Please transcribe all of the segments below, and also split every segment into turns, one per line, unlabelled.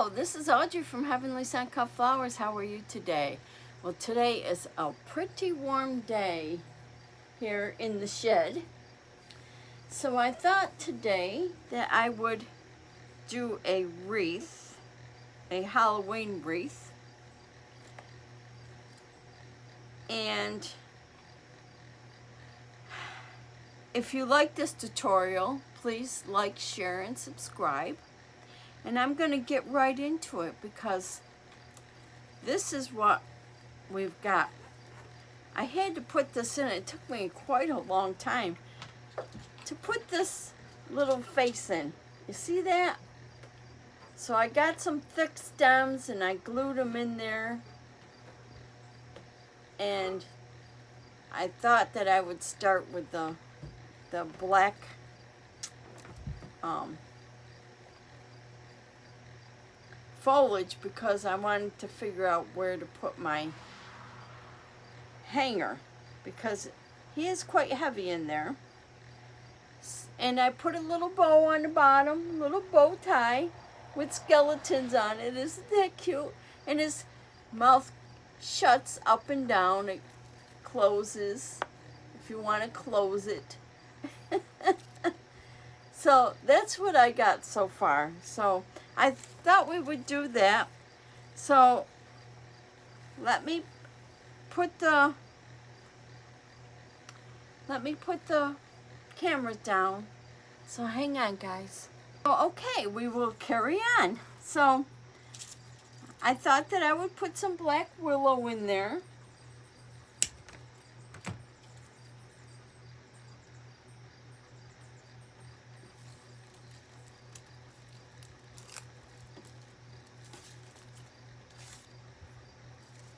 Hello, this is Audrey from Heavenly Sun Cut Flowers. How are you today? Well, today is a pretty warm day here in the shed. So I thought today that I would do a wreath, a Halloween wreath. And if you like this tutorial, please like, share, and subscribe. And I'm going to get right into it because this is what we've got. I had to put this in. It took me quite a long time to put this little face in. You see that? So I got some thick stems and I glued them in there. And I thought that I would start with the black foliage because I wanted to figure out where to put my hanger because he is quite heavy in there. And I put a little bow on the bottom, a little bow tie with skeletons on it. Isn't that cute? And his mouth shuts up and down. It closes if you want to close it. So that's what I got so far. So I thought we would do that. So let me put the cameras down. So hang on, guys. Okay, we will carry on. So I thought that I would put some black willow in there.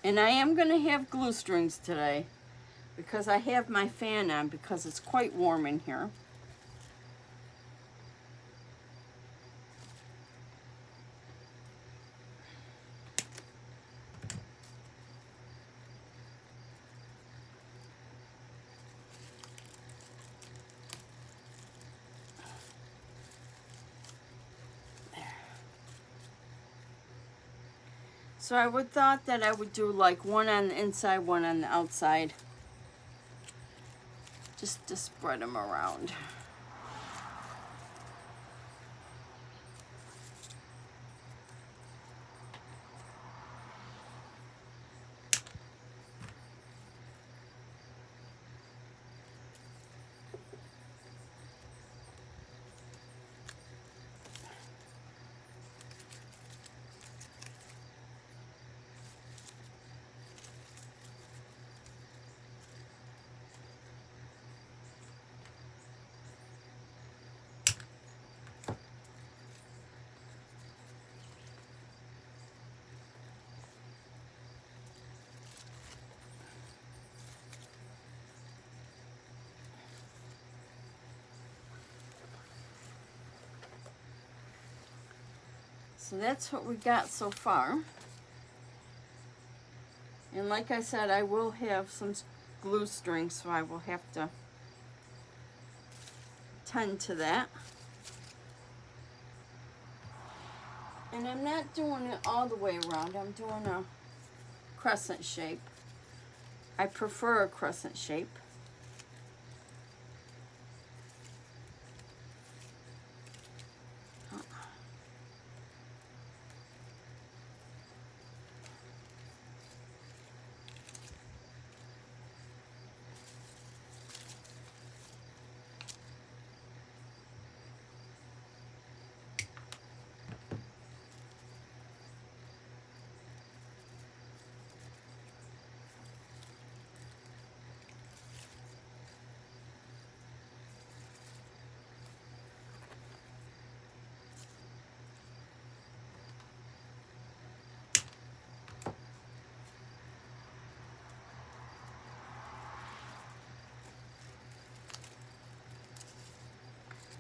And I am going to have glue strings today because I have my fan on because it's quite warm in here. So I would thought that I would do like one on the inside, one on the outside, just to spread them around. So that's what we got so far. And like I said, I will have some glue strings, so I will have to tend to that. And I'm not doing it all the way around. I'm doing a crescent shape. I prefer a crescent shape.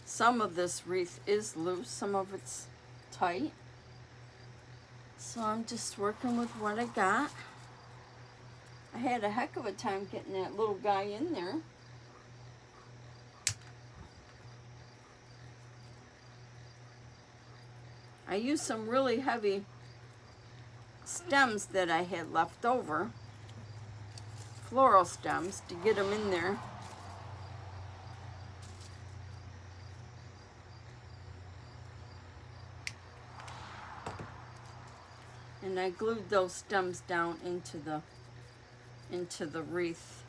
Some of this wreath is loose, some of it's tight. So I'm just working with what I got. I had a heck of a time getting that little guy in there. I used some really heavy stems that I had left over, floral stems, to get them in there. And I glued those stems down into the wreath.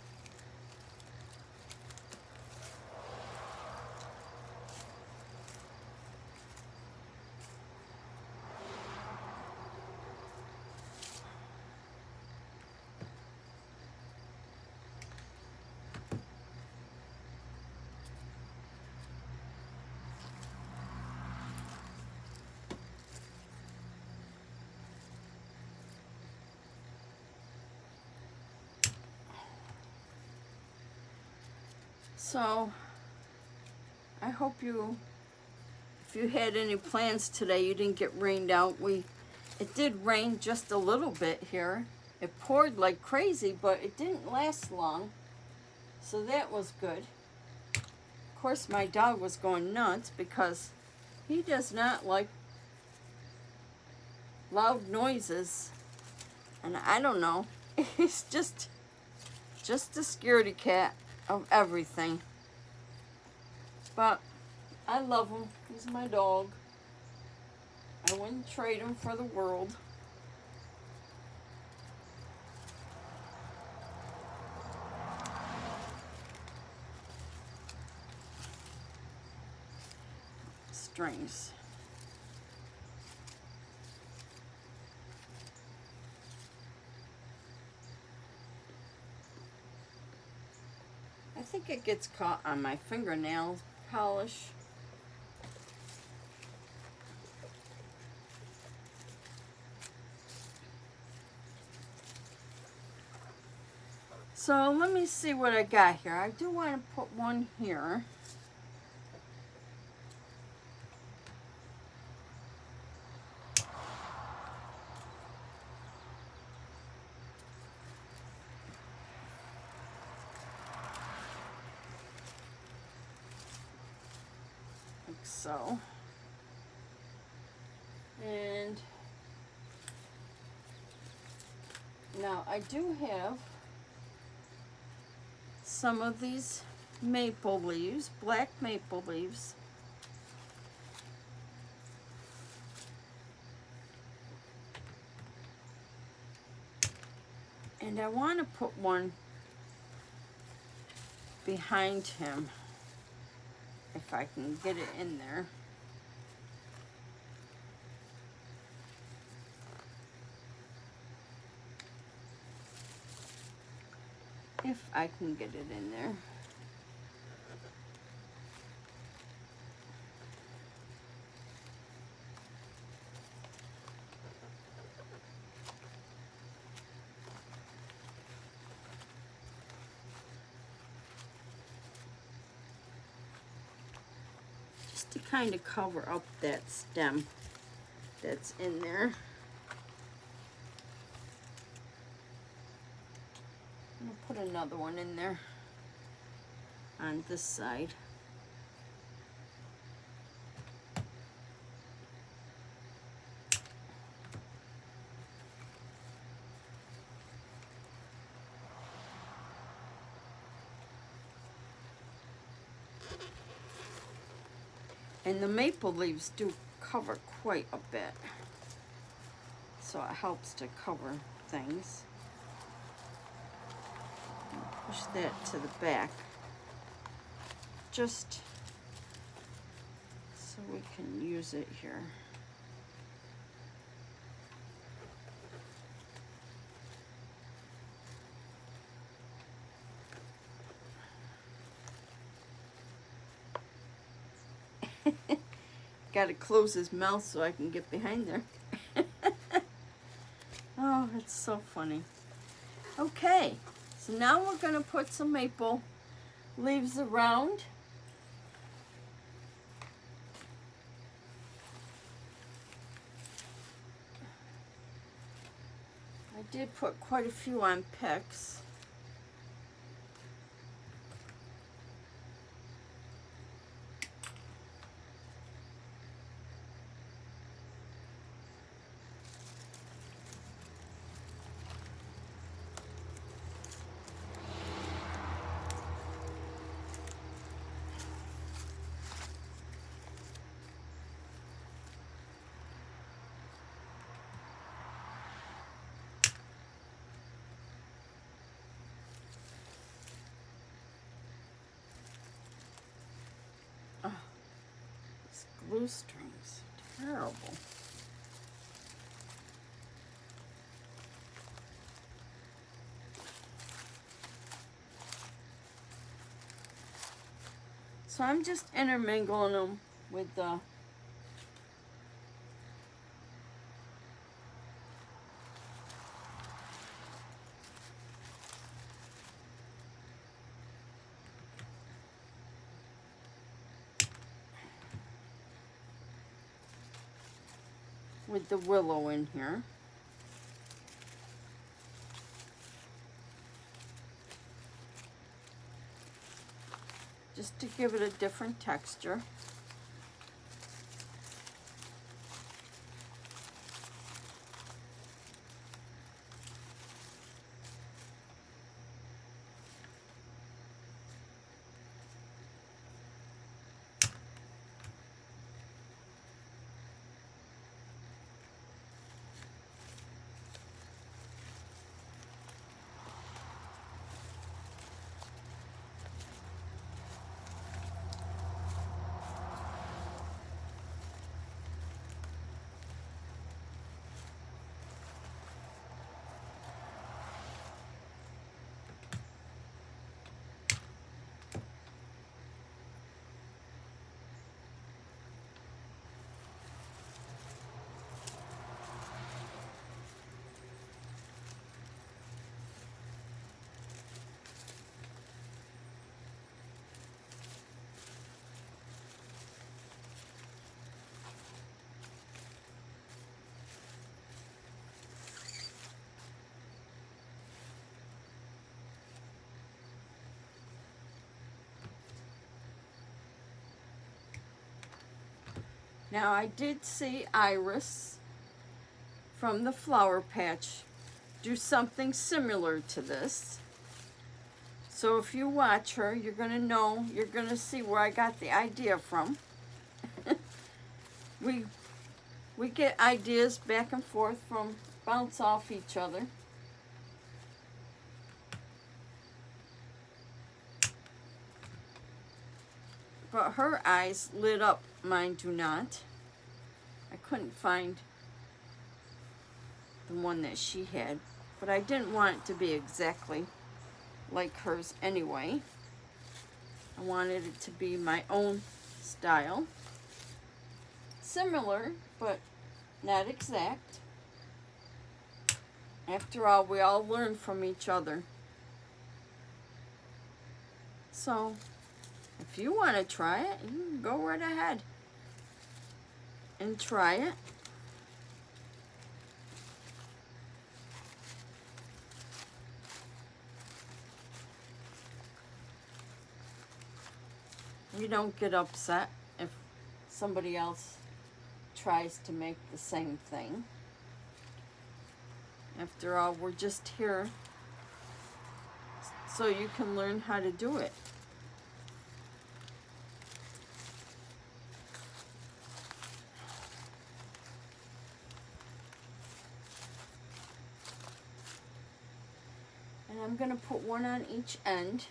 So I hope if you had any plans today, you didn't get rained out. It did rain just a little bit here. It poured like crazy, but it didn't last long. So that was good. Of course, my dog was going nuts because he does not like loud noises. And I don't know, he's just a scaredy cat of everything. But I love him. He's my dog. I wouldn't trade him for the world. Strings. I think it gets caught on my fingernail polish. So let me see what I got here. I do want to put one here. Like so. And now I do have some of these maple leaves, black maple leaves. And I want to put one behind him, if I can get it in there. If I can get it in there. Just to kind of cover up that stem that's in there. I'll put another one in there on this side. And the maple leaves do cover quite a bit, so it helps to cover things. Push that to the back, just so we can use it here. Got to close his mouth so I can get behind there. Oh, it's so funny. Okay, so now we're going to put some maple leaves around. I did put quite a few on picks. blue strings. Terrible. So I'm just intermingling them with the willow in here. Just to give it a different texture. Now I did see Iris from the Flower Patch do something similar to this. So if you watch her, you're going to know, you're going to see where I got the idea from. We get ideas back and forth from, bounce off each other. But her eyes lit up, mine do not. I couldn't find the one that she had, but I didn't want it to be exactly like hers anyway. I wanted it to be my own style. Similar, but not exact. After all, we all learn from each other. So, if you want to try it, you can go right ahead and try it. You don't get upset if somebody else tries to make the same thing. After all, we're just here so you can learn how to do it. And I'm going to put one on each end.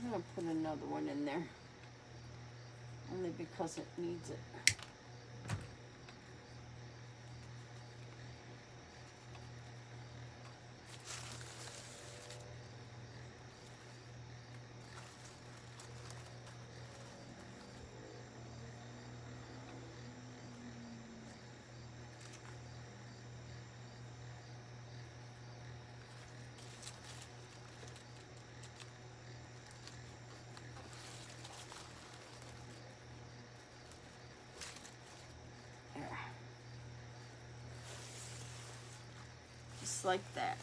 I'm going to put another one in there, only because it needs it. just like that.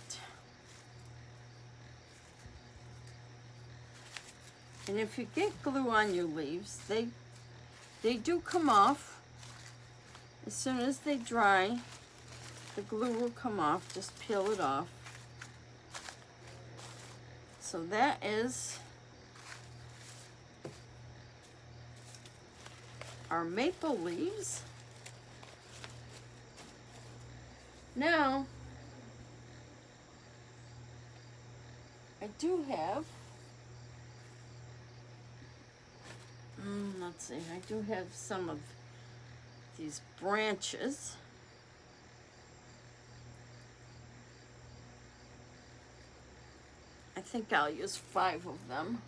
And if you get glue on your leaves, they do come off. As soon as they dry, the glue will come off. Just peel it off. So that is our maple leaves. Now, I do have, let's see, I do have some of these branches. I think I'll use 5 of them.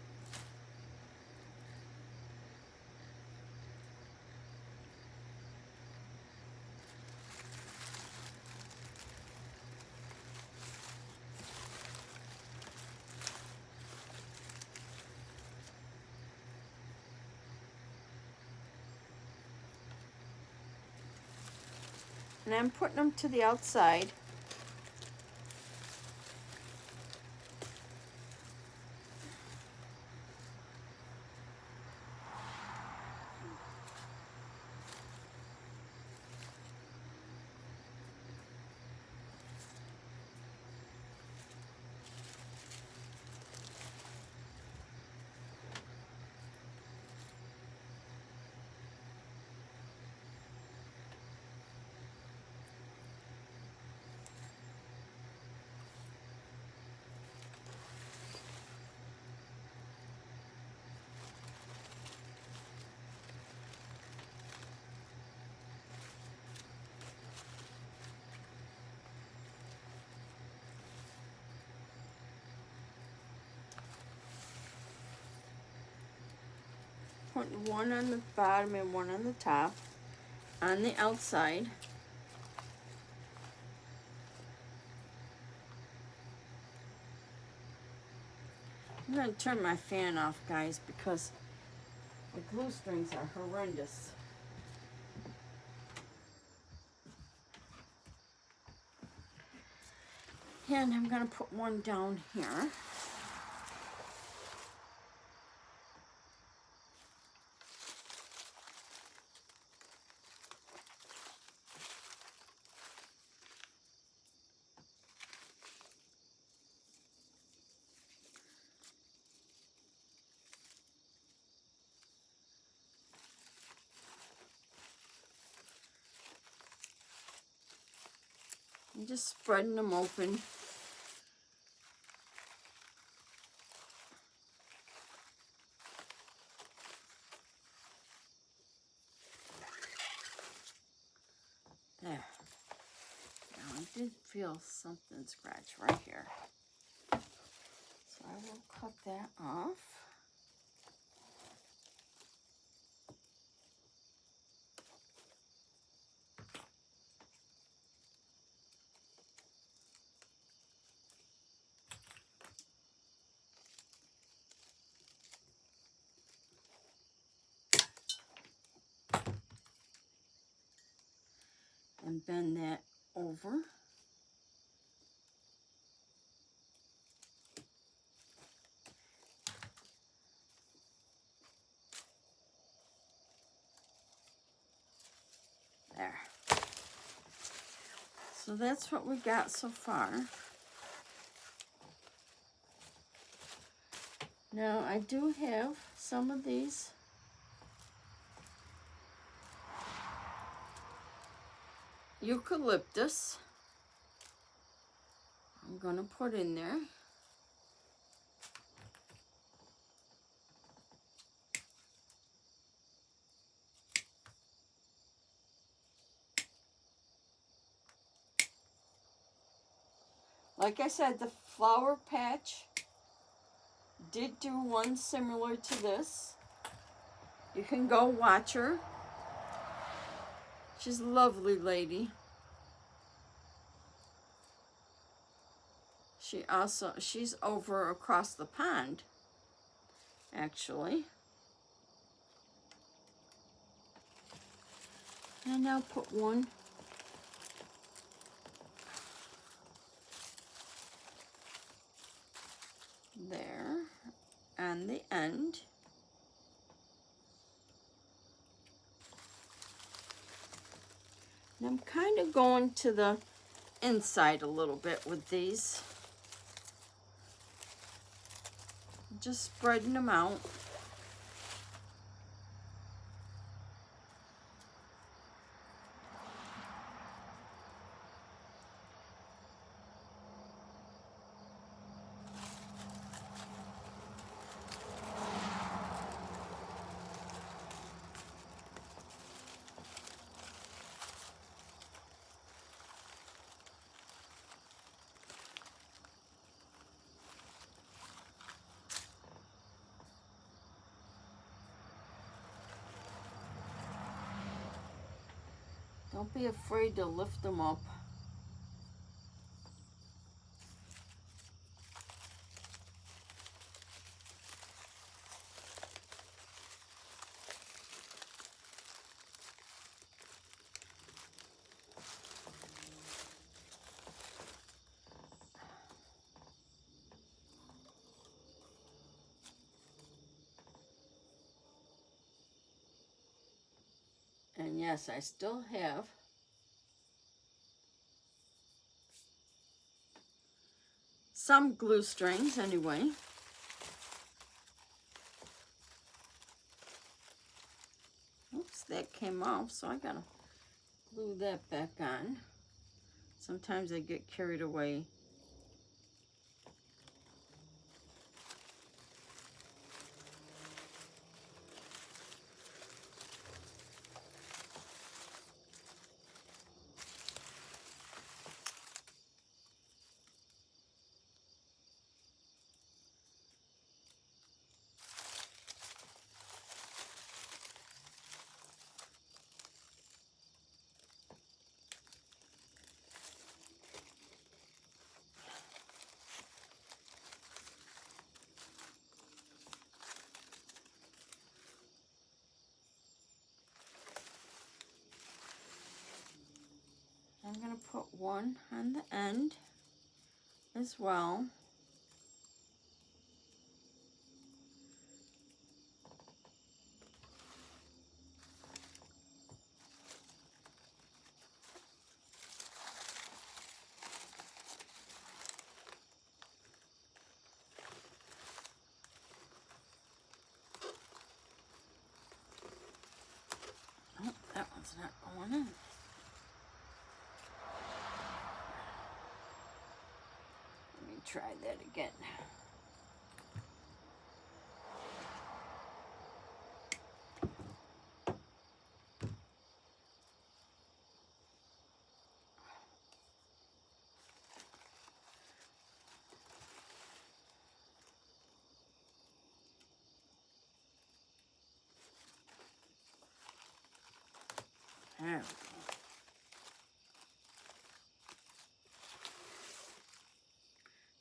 And I'm putting them to the outside. Putting one on the bottom and one on the top, on the outside. I'm going to turn my fan off, guys, because the glue strings are horrendous. And I'm going to put one down here. I'm just spreading them open. There. Now I did feel something scratch right here. So I will cut that off. And bend that over. There. So that's what we got so far. Now I do have some of these eucalyptus. I'm going to put in there. Like I said, the flower patch did do one similar to this. You can go watch her. She's a lovely lady. She's over across the pond, actually. And I'll put one there and the end. And I'm kind of going to the inside a little bit with these. Just spreading them out. Don't be afraid to lift them up. And yes, I still have some glue strings anyway. Oops, that came off, so I gotta glue that back on. Sometimes I get carried away. I'm going to put one on the end as well. Oh, that one's not going in. Let me try that again. There we go.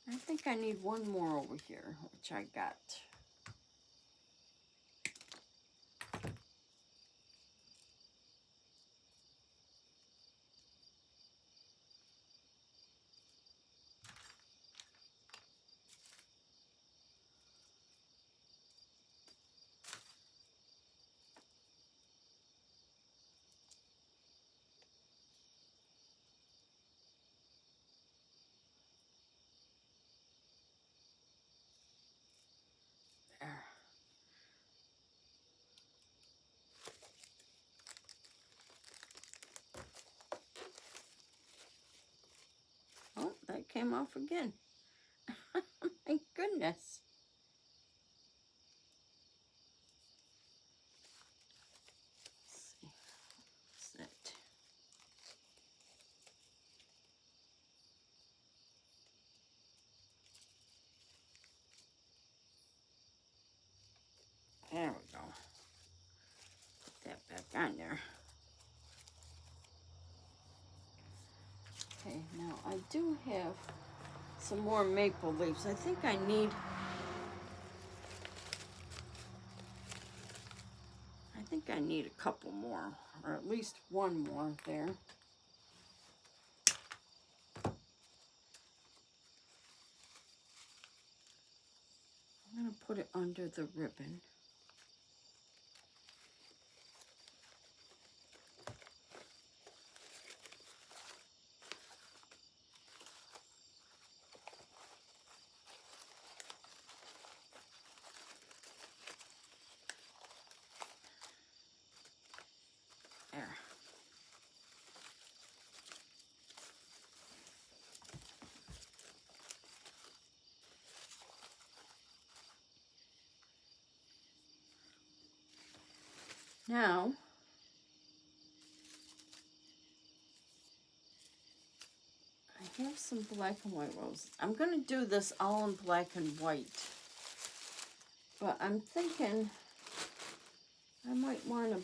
I think I need one more over here, which I got. There. Oh, that came off again. My goodness. Let's see. What's that? There we go. Put that back on there. Okay, now I do have some more maple leaves. I think I need a couple more, or at least one more there. going to put it under the ribbon. There. Now, I have some black and white roses. I'm going to do this all in black and white, but I'm thinking I might want a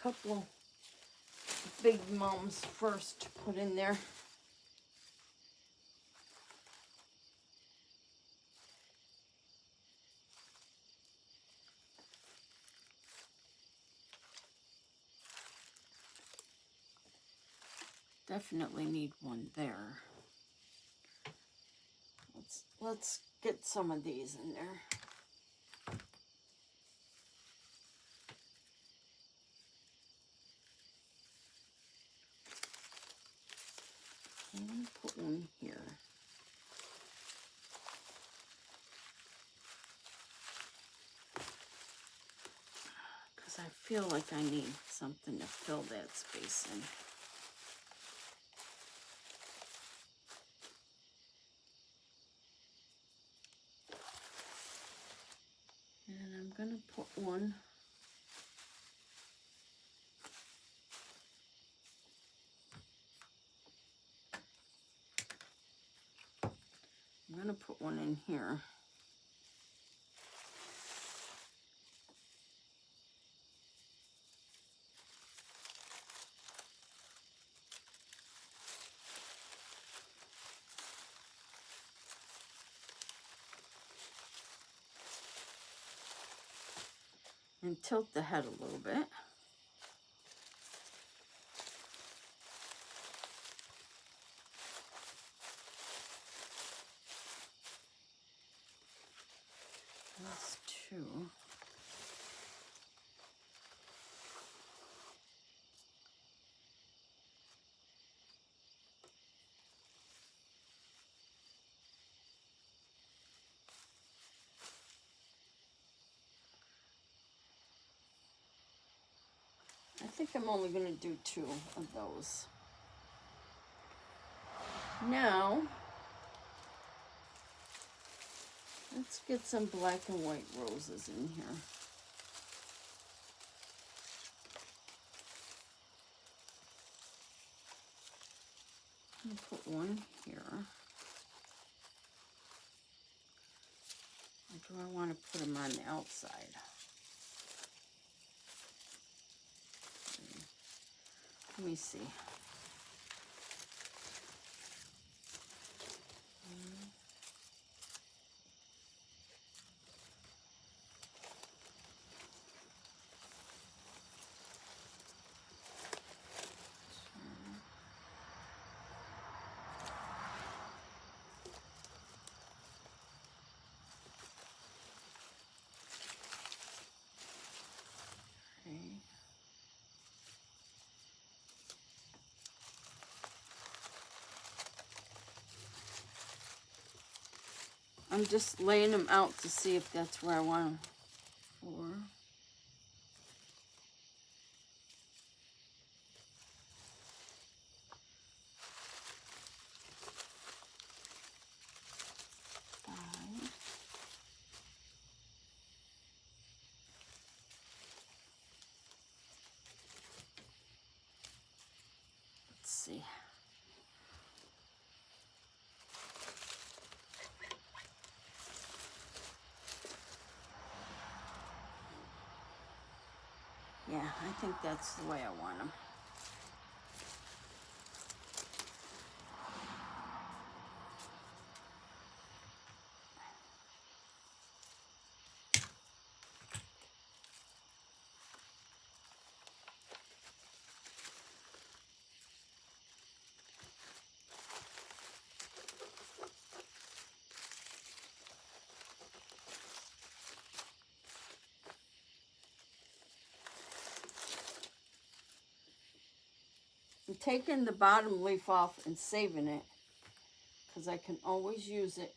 couple big mums first to put in there. Definitely need one there. Let's get some of these in there. I'm going to put one here. Because I feel like I need something to fill that space in. And I'm going to put one in here. And tilt the head a little bit. That's two. I think I'm only going to do two of those. Now, let's get some black and white roses in here. I'm going to put one here. Or do I want to put them on the outside? Let me see. Okay. I'm just laying them out to see if that's where I want them for. Five. Let's see. Yeah, I think that's the way I want them. taking the bottom leaf off and saving it because I can always use it.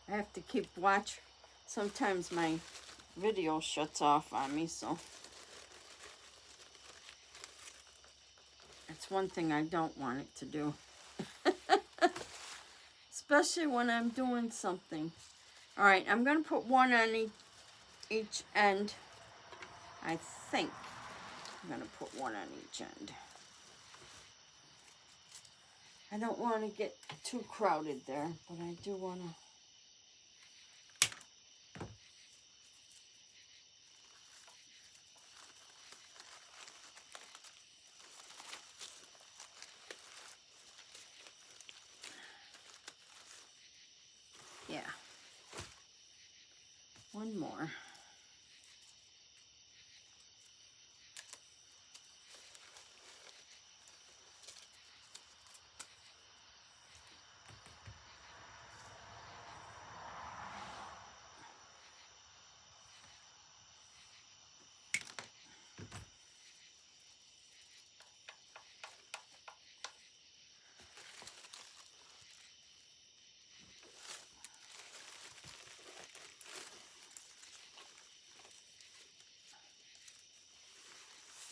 I have to keep watch. Sometimes my video shuts off on me, so it's one thing I don't want it to do. Especially when I'm doing something. All right, I'm going to put one on each end. I think I'm going to put one on each end. I don't want to get too crowded there, but I do want to. Yeah. One more.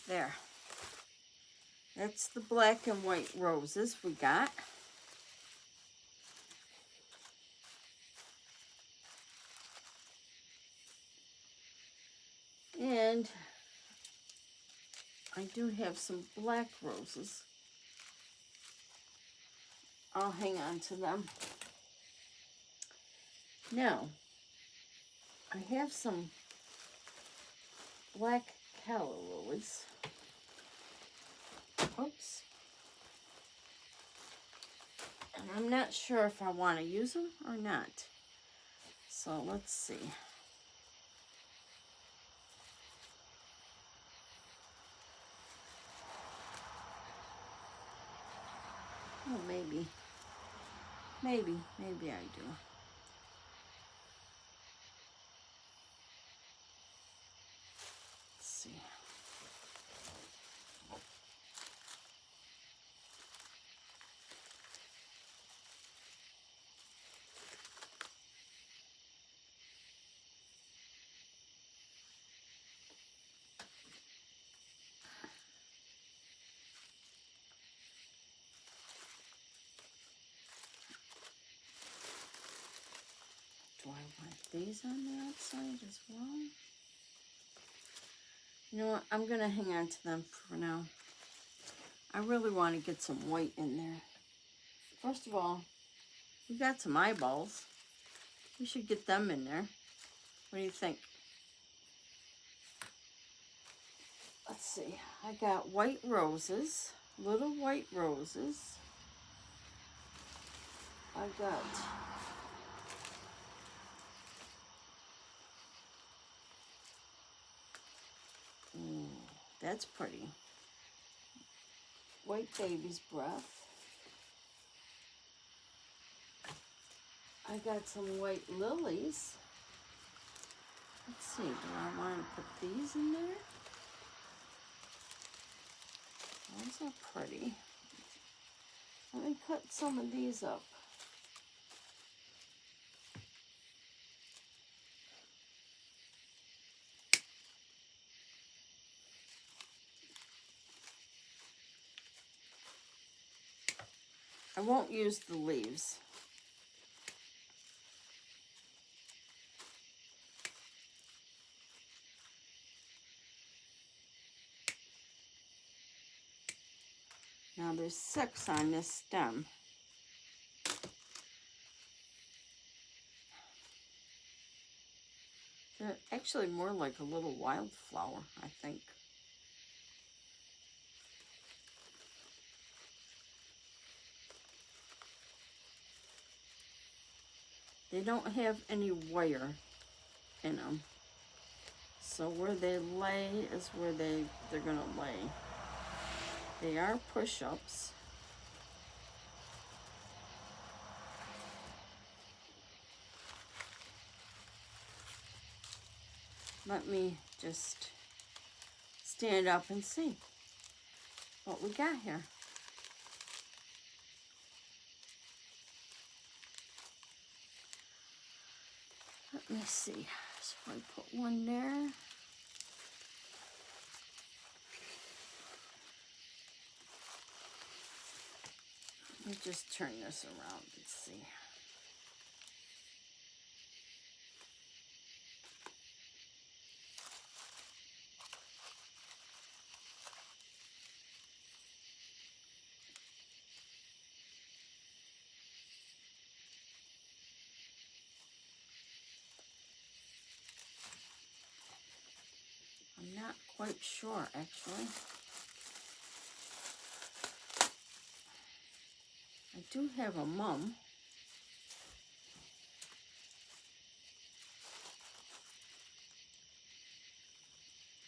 There. That's the black and white roses we got. And I do have some black roses. I'll hang on to them. Now, I have some black calla lilies. Oops. And I'm not sure if I want to use them or not. So let's see. Oh, maybe I do. Let's see. Do I want these on the outside as well? You know what? I'm going to hang on to them for now. I really want to get some white in there. First of all, we got some eyeballs. We should get them in there. What do you think? Let's see. I got white roses. little white roses. I got that's pretty. White baby's breath. I got some white lilies. Let's see, do I want to put these in there? Those are pretty. Let me cut some of these up. I won't use the leaves. Now there's 6 on this stem. They're actually more like a little wildflower, I think. They don't have any wire in them. So where they lay is where they're gonna lay. They are push-ups. Let me just stand up and see what we got here. Let me see. So I put one there. Let me just turn this around and see. I'm not quite sure, actually. I do have a mum.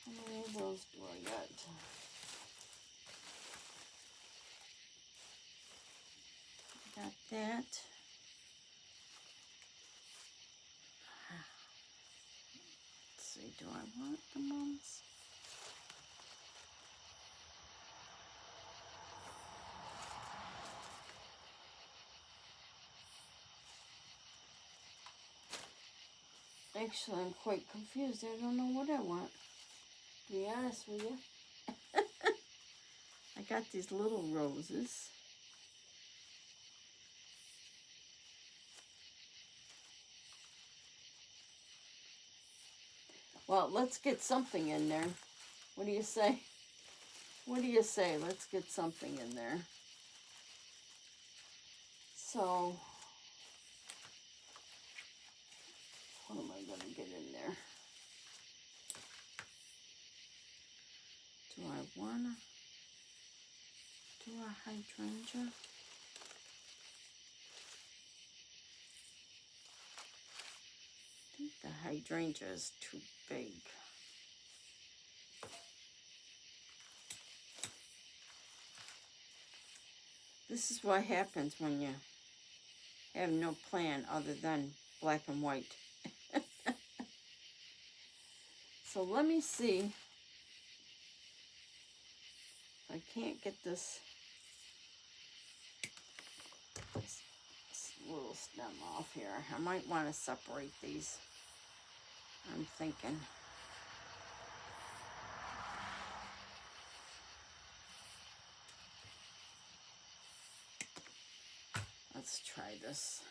How many of those do I got? I got that. Let's see, do I want the mums? Actually, I'm quite confused. I don't know what I want, to be honest with you. I got these little roses. Well, let's get something in there. What do you say? What do you say? Let's get something in there. So, what am I going to get in there? Do I want to do a hydrangea? I think the hydrangea is too big. This is what happens when you have no plan other than black and white. So let me see if I can't get this little stem off here. I might want to separate these. I'm thinking. Let's try this.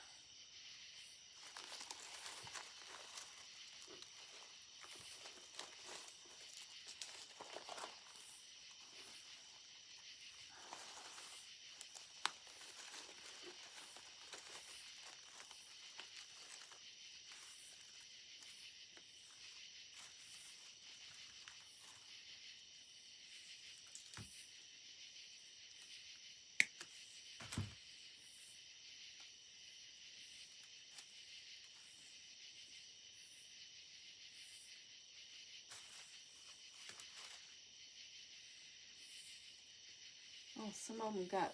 Well, some of them got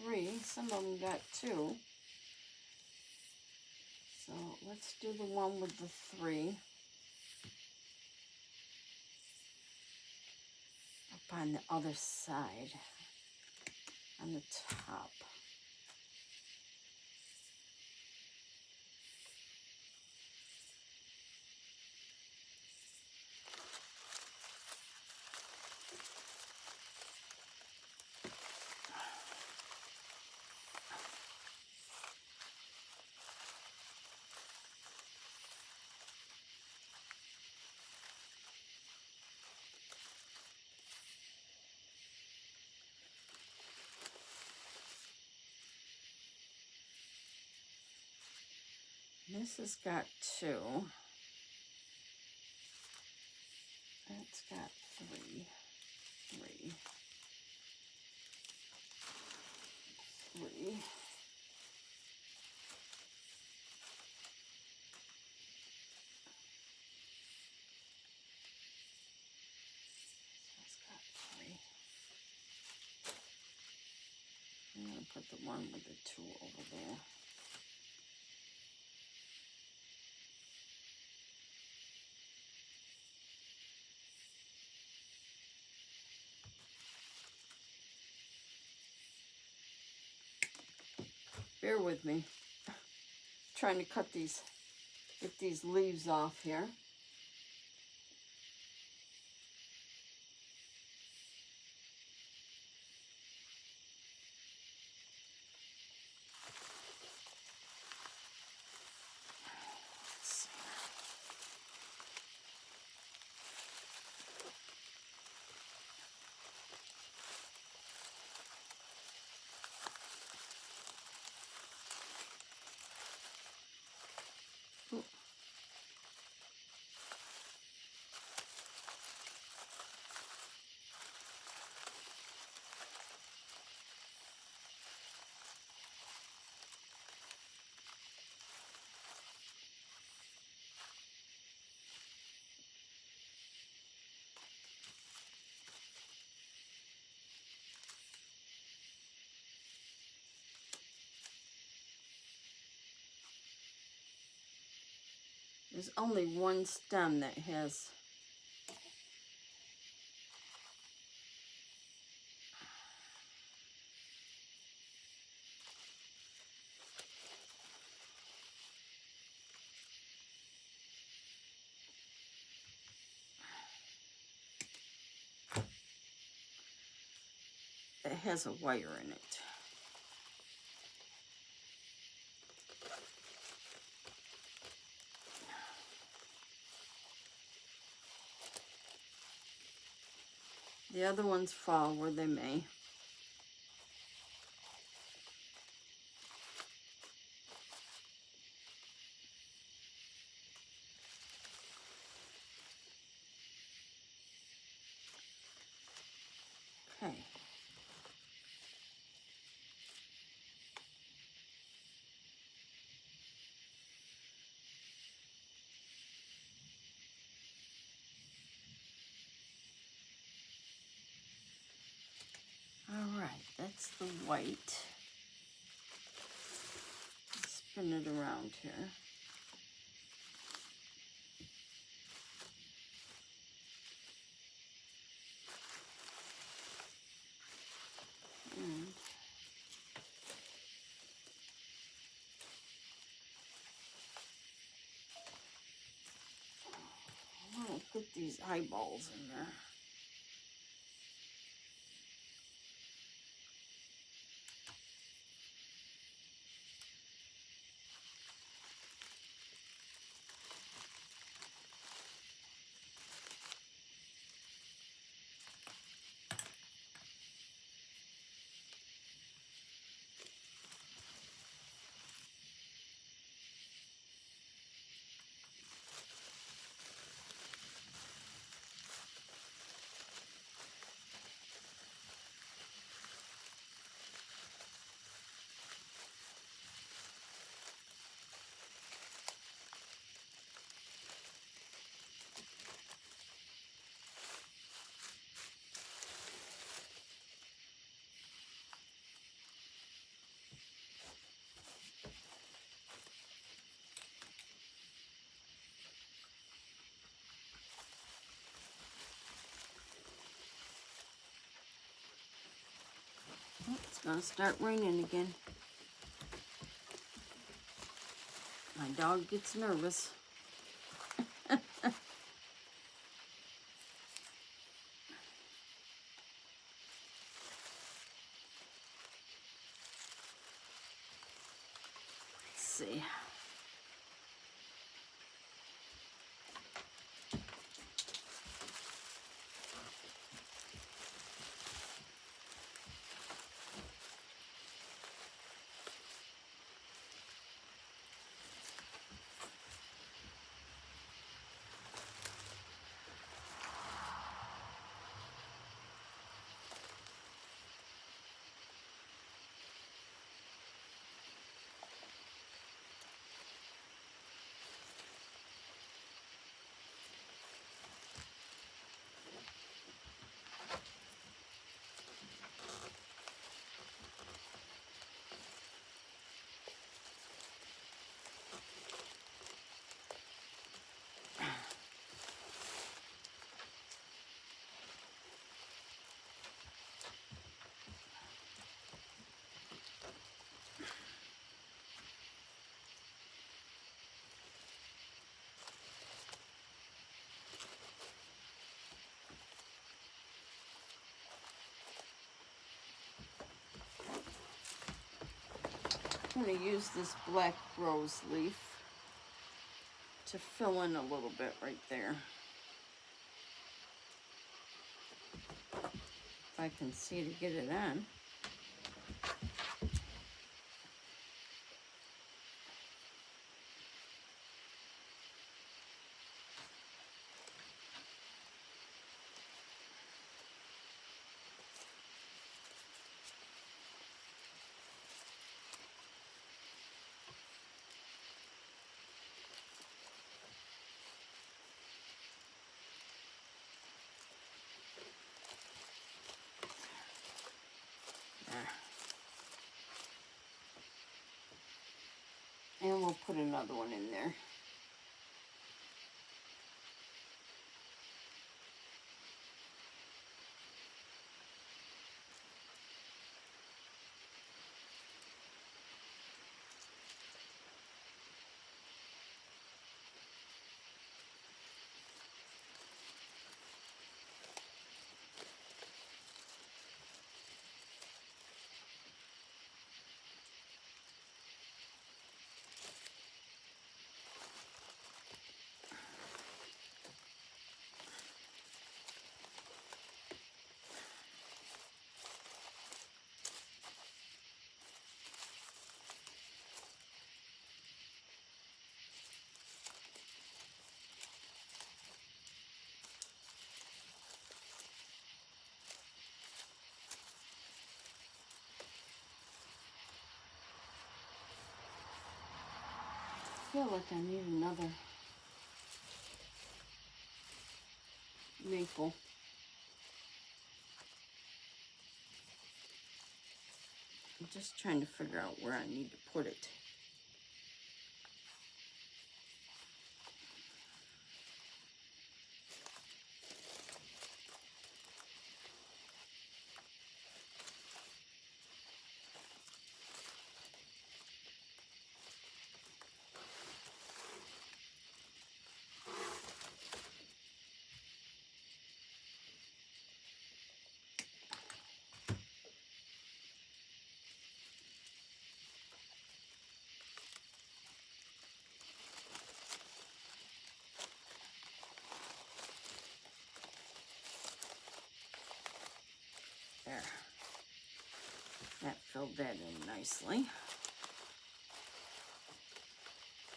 3, some of them got 2. So let's do the one with the 3. Up on the other side, on the top. This has got 2. That's got 3. 3. 3. That's got 3. I'm going to put the one with the 2 over there. Bear with me. Trying to cut these, get these leaves off here. There's only one stem that has a wire in it. The other ones fall where they may. Okay. All right, that's the white. Spin it around here. And I'm going to put these eyeballs in there. Gonna start raining again. My dog gets nervous. Let's see. I'm going to use this black rose leaf to fill in a little bit right there. If I can see to get it on. And we'll put another one in there. I feel like I need another maple. I'm just trying to figure out where I need to put it. There. That filled that in nicely.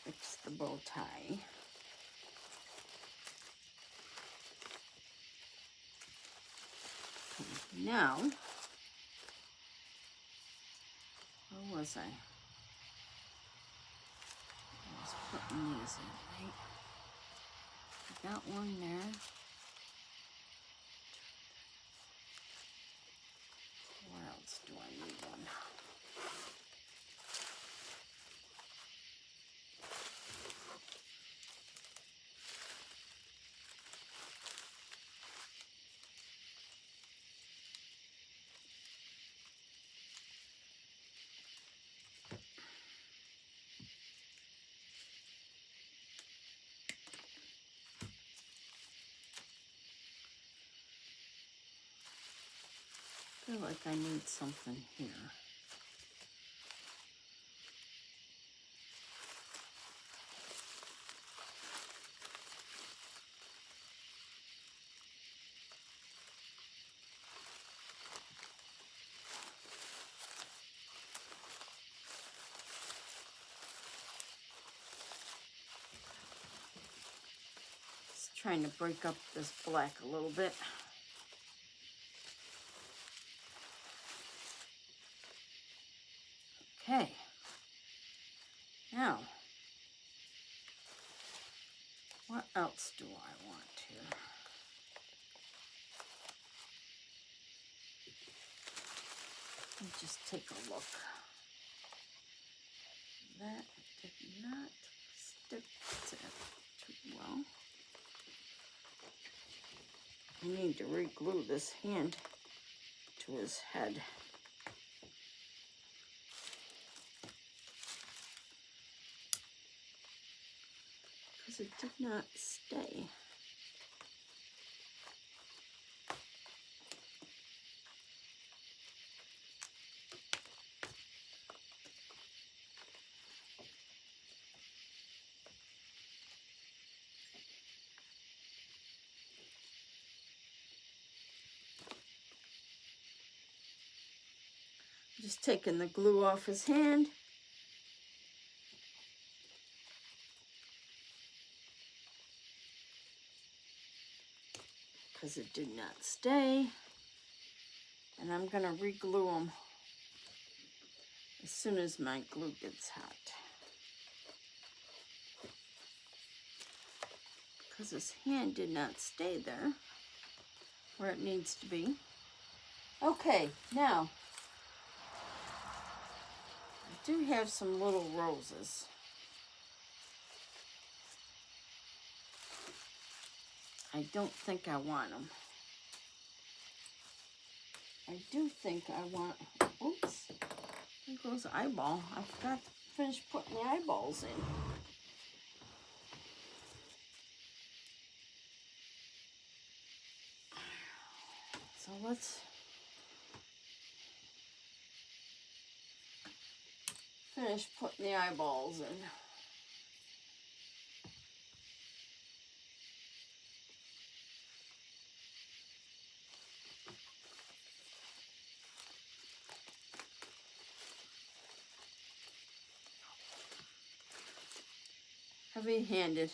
Fix the bow tie. Okay, now, where was I? I was putting these in, right? I got one there. Where else do I need one? I feel like I need something here. Just trying to break up this black a little bit. Okay. Now, what else do I want here? Let me just take a look. That did not stick to it too well. I need to re-glue this hand to his head. Because it did not stay. Just taking the glue off his hand. Because it did not stay. And I'm going to re-glue him as soon as my glue gets hot. Because his hand did not stay there where it needs to be. Okay, now I do have some little roses. I don't think I want them. I do think I want, oops, there goes the eyeball. I forgot to finish putting the eyeballs in. So let's finish putting the eyeballs in. Heavy-handed.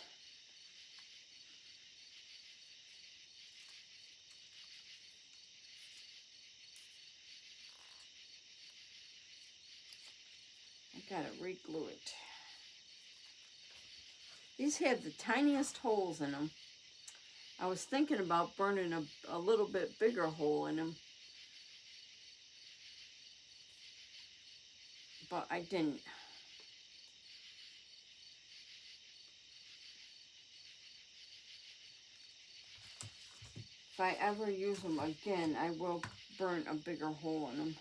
I gotta re-glue it. These have the tiniest holes in them. I was thinking about burning a little bit bigger hole in them, but I didn't. If I ever use them again, I will burn a bigger hole in them.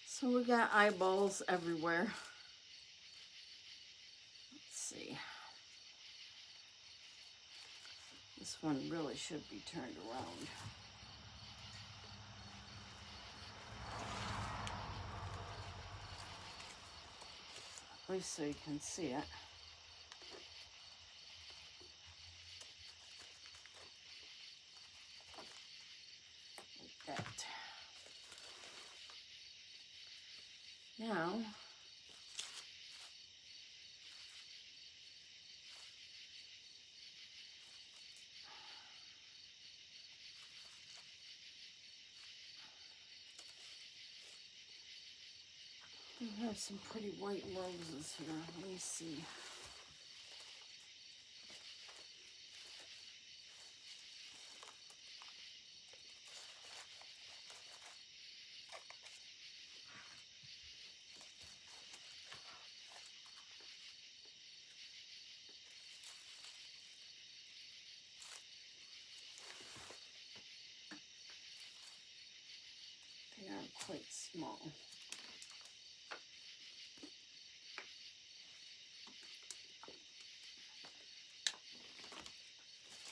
So we got eyeballs everywhere. Let's see. This one really should be turned around. At least so you can see it. Like that. Now, we have some pretty white roses here. Let me see. quite small.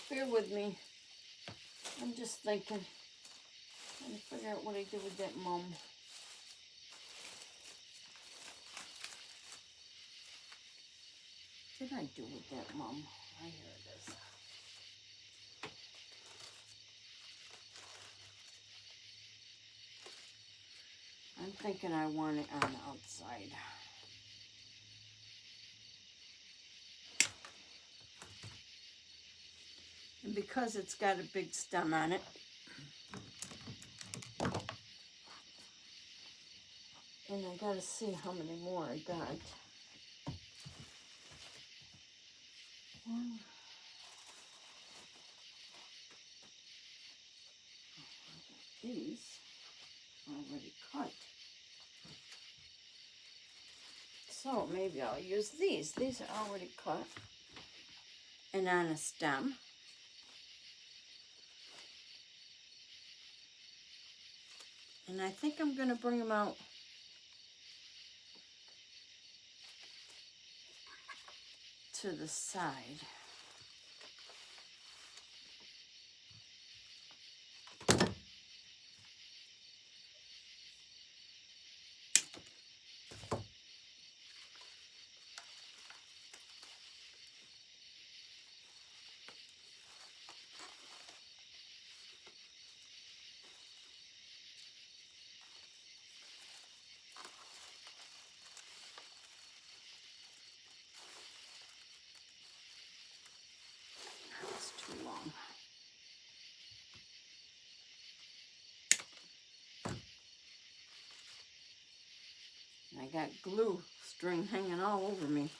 Bear with me. I'm just thinking, trying to figure out what I did with that mum. What did I do with that mum? Ah, here it is. I'm thinking I want it on the outside. And because it's got a big stem on it, and I gotta see how many more I got. One. These already cut. So maybe I'll use these. These are already cut and on a stem. And I think I'm gonna bring them out to the side. That's too long. And I got glue string hanging all over me.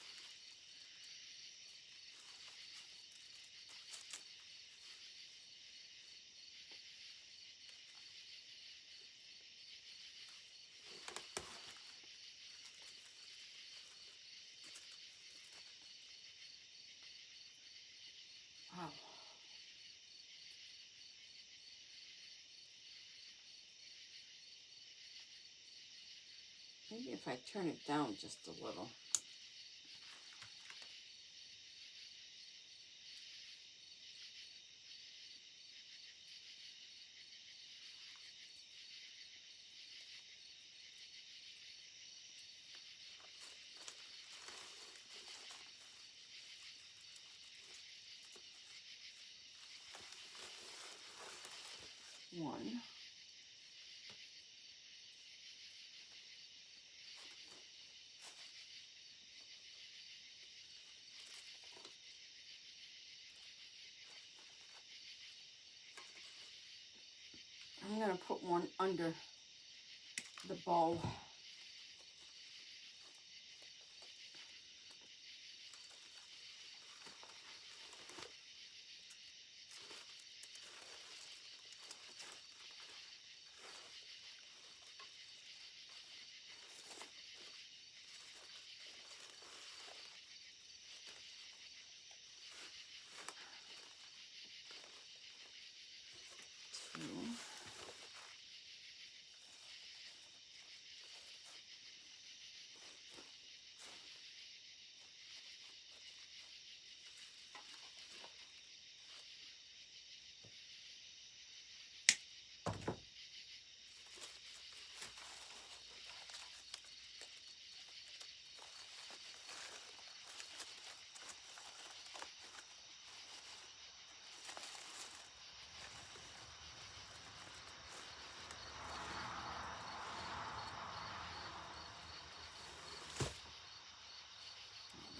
Wow. Maybe if I turn it down just a little. One. I'm going to put one under the bowl. Two.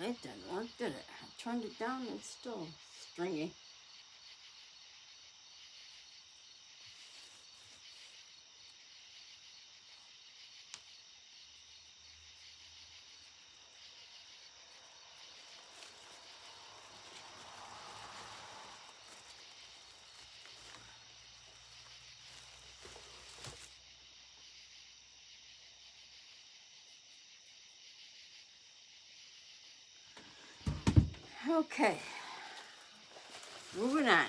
It didn't work, did it? I turned it down and it's still stringy. Okay, moving on.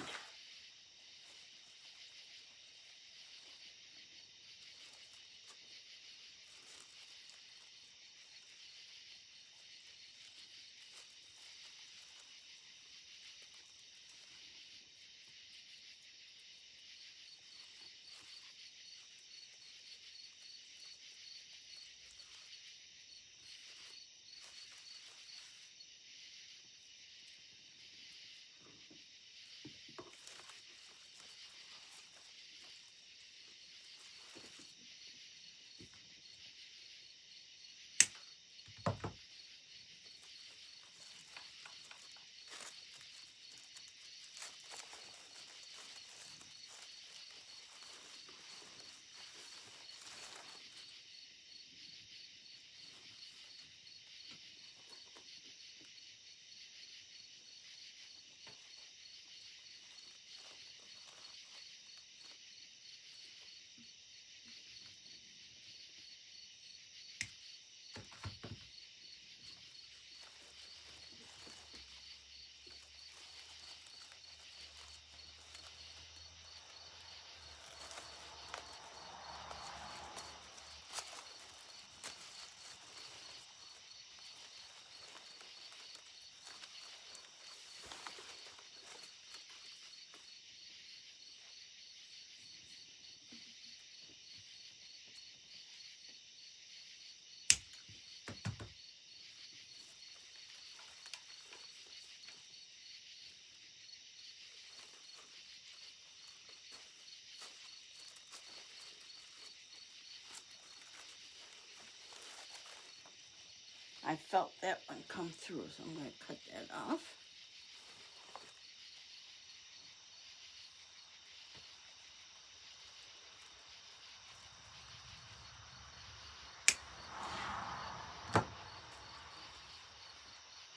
I felt that one come through, so I'm going to cut that off.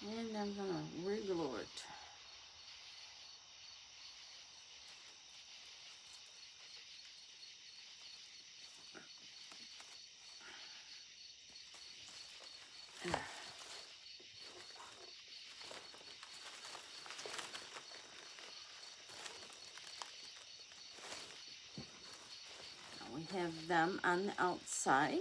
And I'm going to re-glue it. Now we have them on the outside.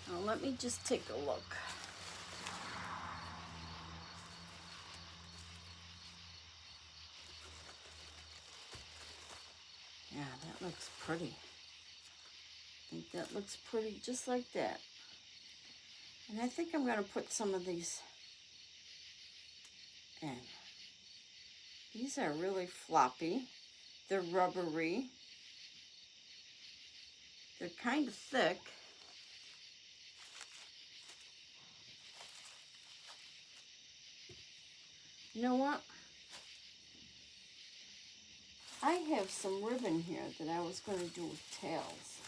Now let me just take a look. Yeah, that looks pretty. I think that looks pretty just like that. And I think I'm going to put some of these in. These are really floppy. They're rubbery. They're kind of thick. You know what? I have some ribbon here that I was going to do with tails.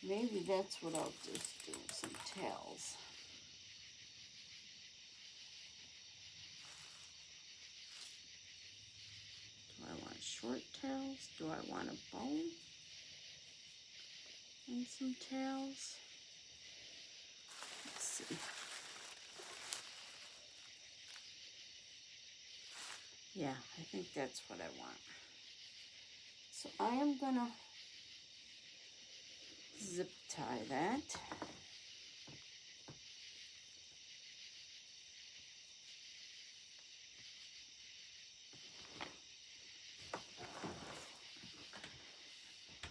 Maybe that's what I'll just do, some tails. Do I want short tails? Do I want a bow? And some tails? Let's see. Yeah, I think that's what I want. So I am gonna zip tie that.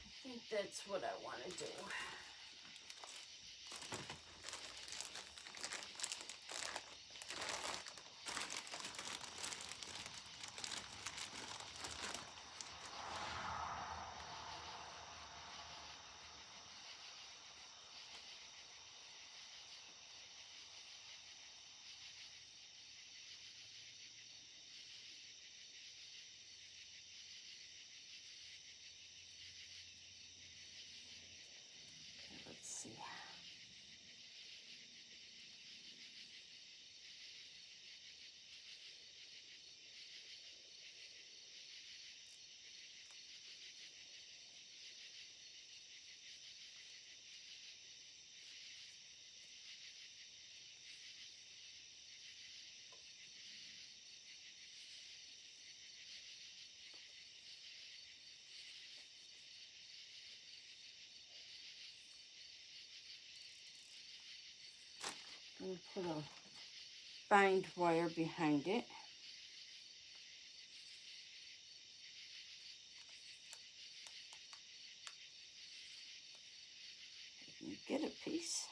I think that's what I want to do. Okay, let's see. I'm going to put a bind wire behind it. You get a piece.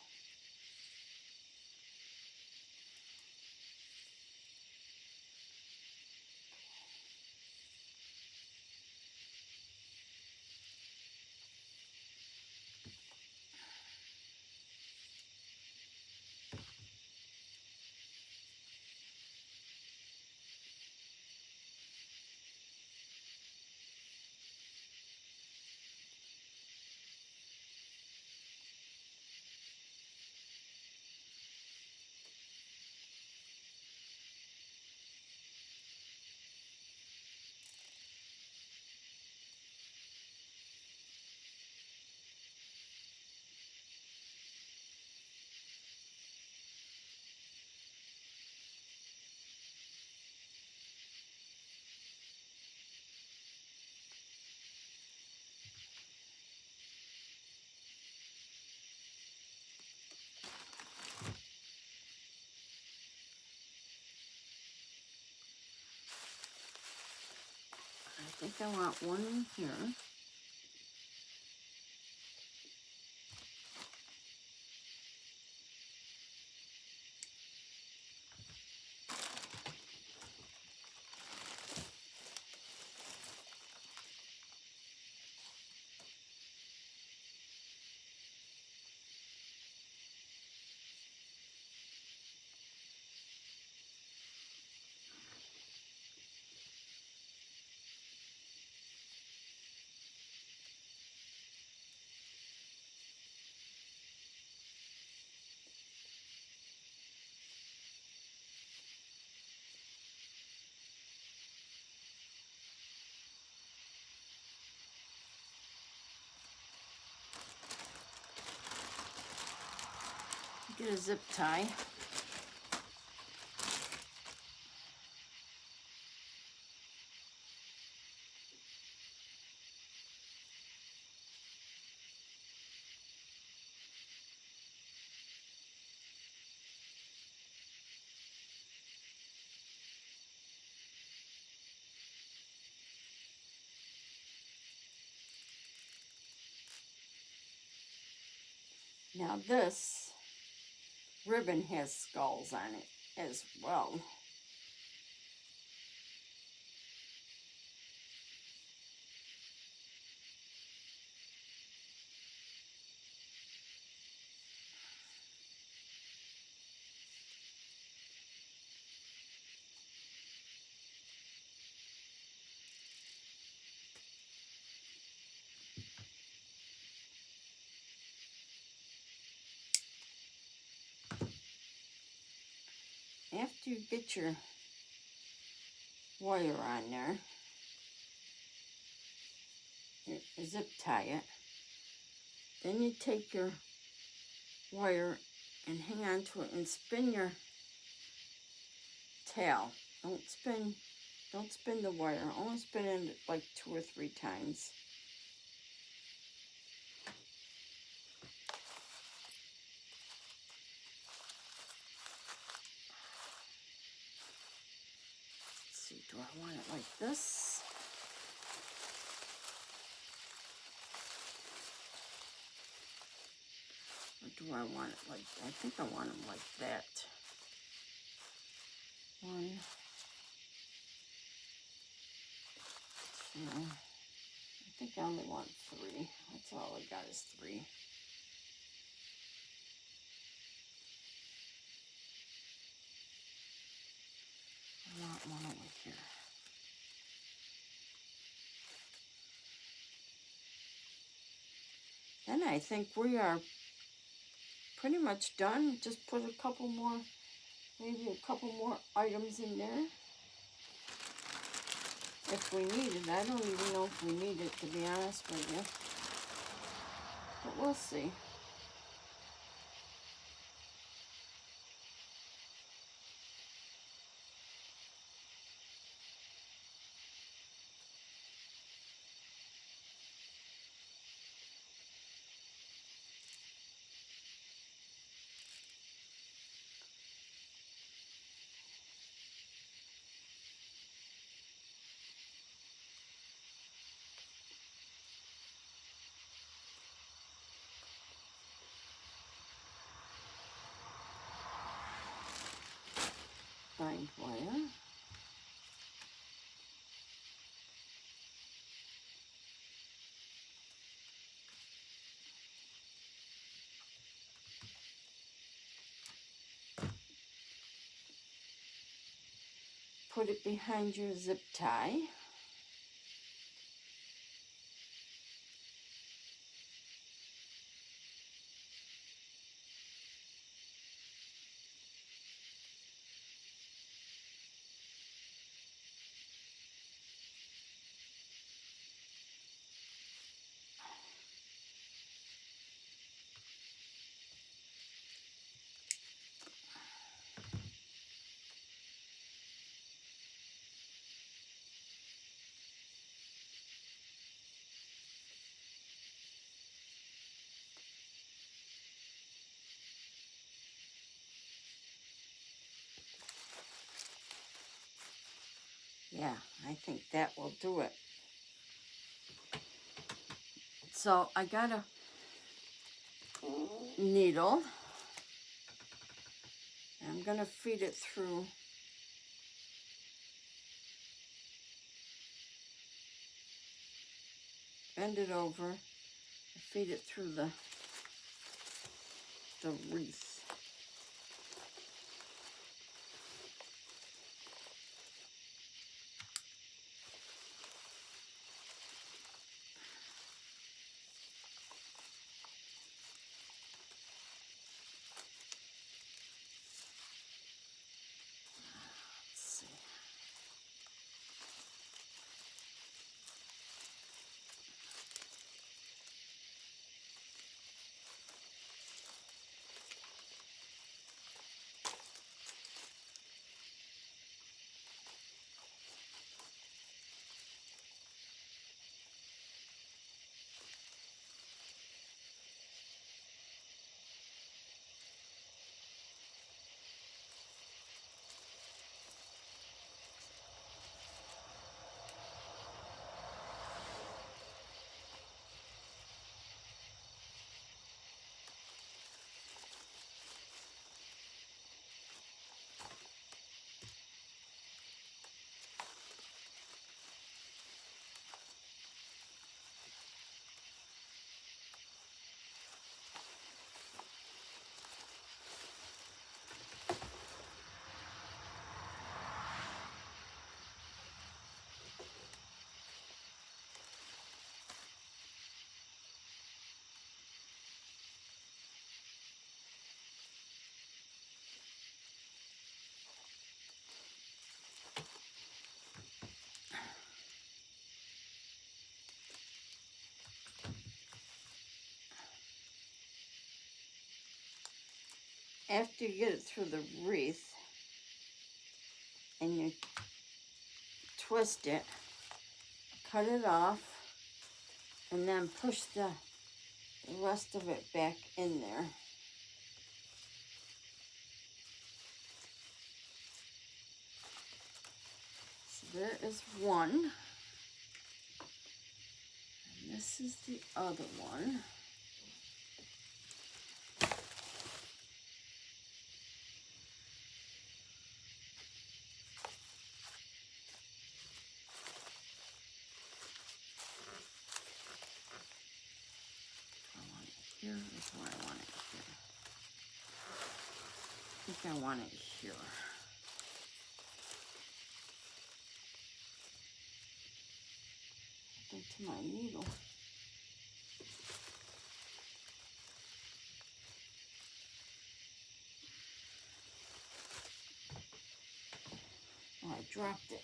I think I want one in here. Get a zip tie. Now this ribbon has skulls on it as well. After you get your wire on there, you zip tie it. Then you take your wire and hang on to it and spin your tail. Don't spin the wire. Only spin it like 2 or 3 times. Let's see, do I want it like this? Or do I want it like, I think I want them like that. 1, 2, I think I only want 3. That's all I got is 3. I want one over here. Then I think we are pretty much done. Just put a couple more, maybe a couple more items in there. If we need it. I don't even know if we need it, to be honest with you. But we'll see. Find wire. Put it behind your zip tie. Yeah, I think that will do it. So I got a needle. I'm going to feed it through bend it over, feed it through the wreath. Let's see. after you get it through the wreath and you twist it, cut it off, and then push the rest of it back in there. So there is one. And this is the other one. Here is where I want it here. I think I want it here. Into my needle. Oh, I dropped it.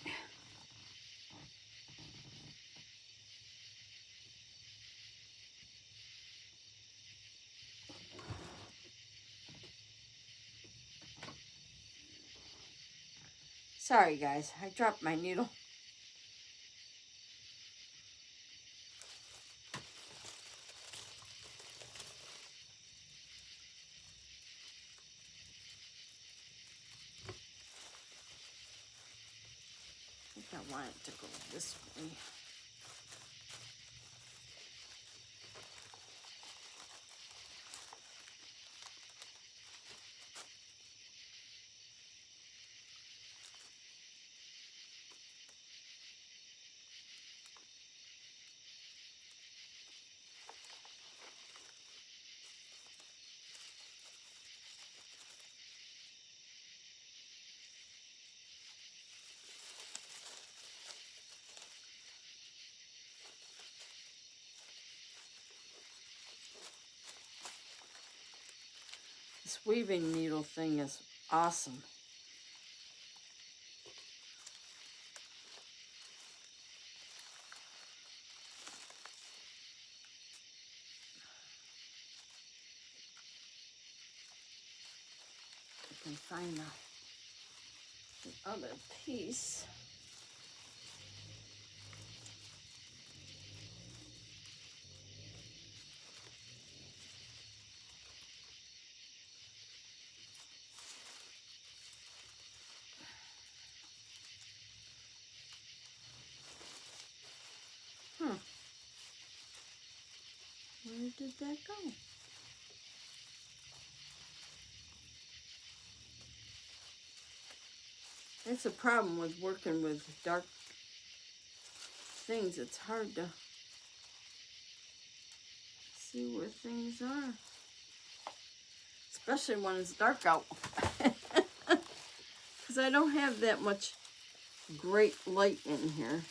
Sorry guys, I dropped my needle. I think I want it to go this way. This weaving needle thing is awesome. I can find the other piece. Where did that go? That's a problem with working with dark things. It's hard to see where things are. Especially when it's dark out. Because I don't have that much great light in here.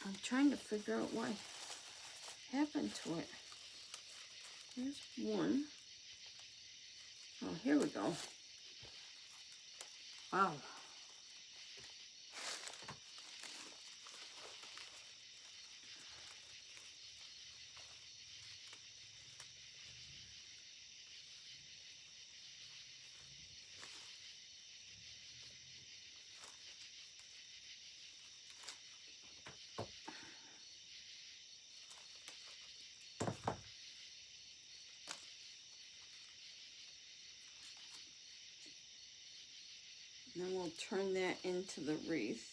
I'm trying to figure out what happened to it. Here's one. Oh, here we go. Wow. Then we'll turn that into the wreath.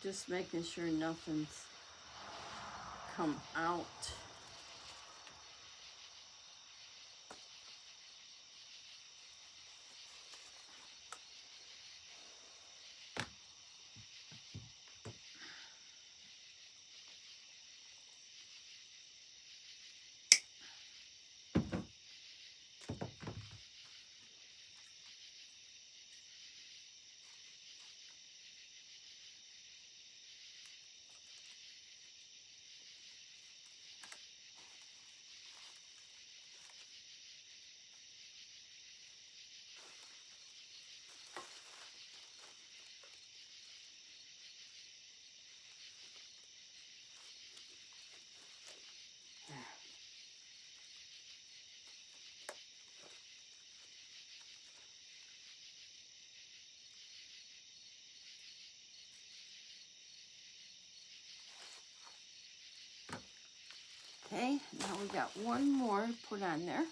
Just making sure nothing's come out. Okay, now we got one more to put on there.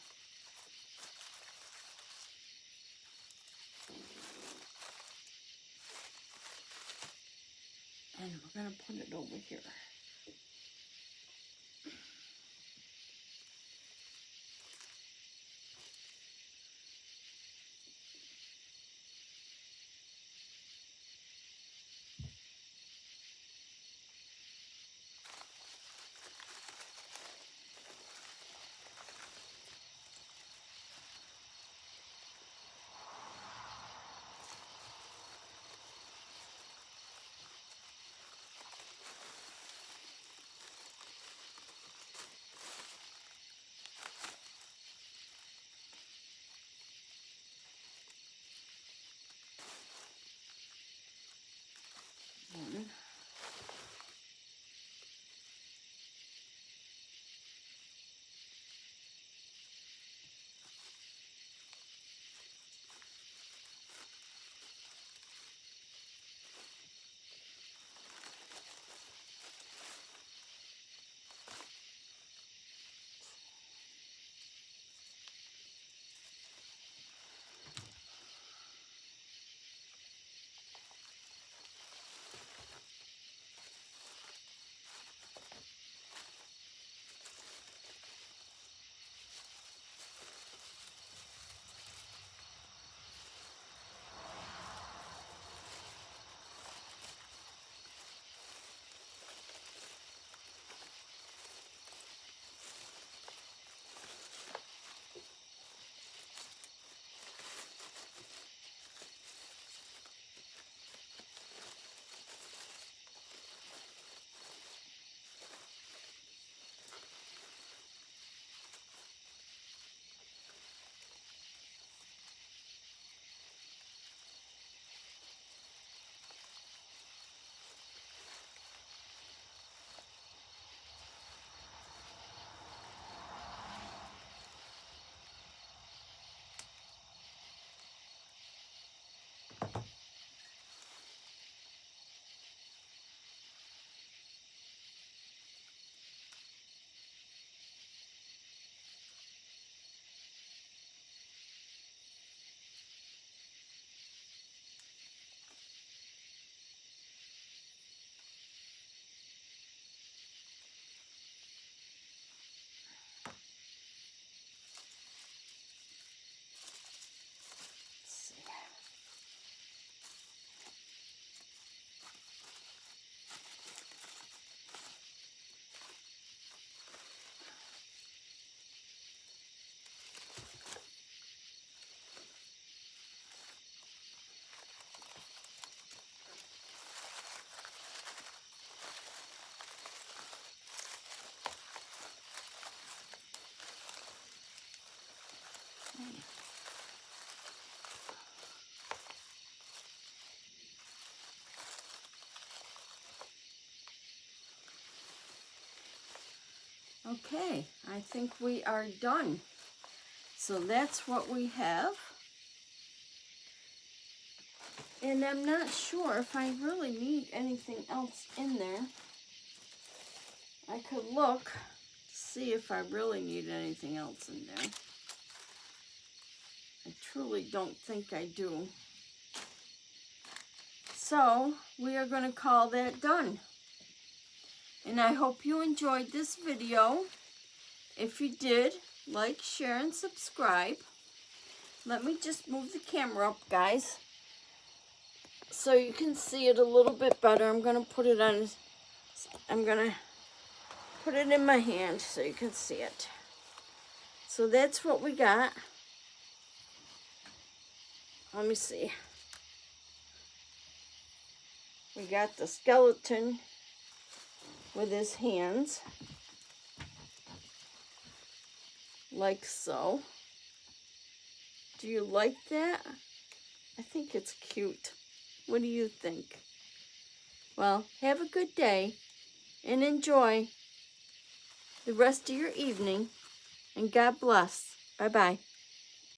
And we're going to put it over here. One. Okay, I think we are done. So that's what we have. And I'm not sure if I really need anything else in there. I could look to see if I really need anything else in there. I truly don't think I do. So we are going to call that done. And I hope you enjoyed this video. If you did, like, share, and subscribe. Let me just move the camera up, guys, so you can see it a little bit better. I'm going to put it on, I'm going to put it in my hand so you can see it. So that's what we got. Let me see. We got the skeleton with his hands, like so. Do you like that? I think it's cute. What do you think? Well, have a good day and enjoy the rest of your evening, and God bless. Bye-bye.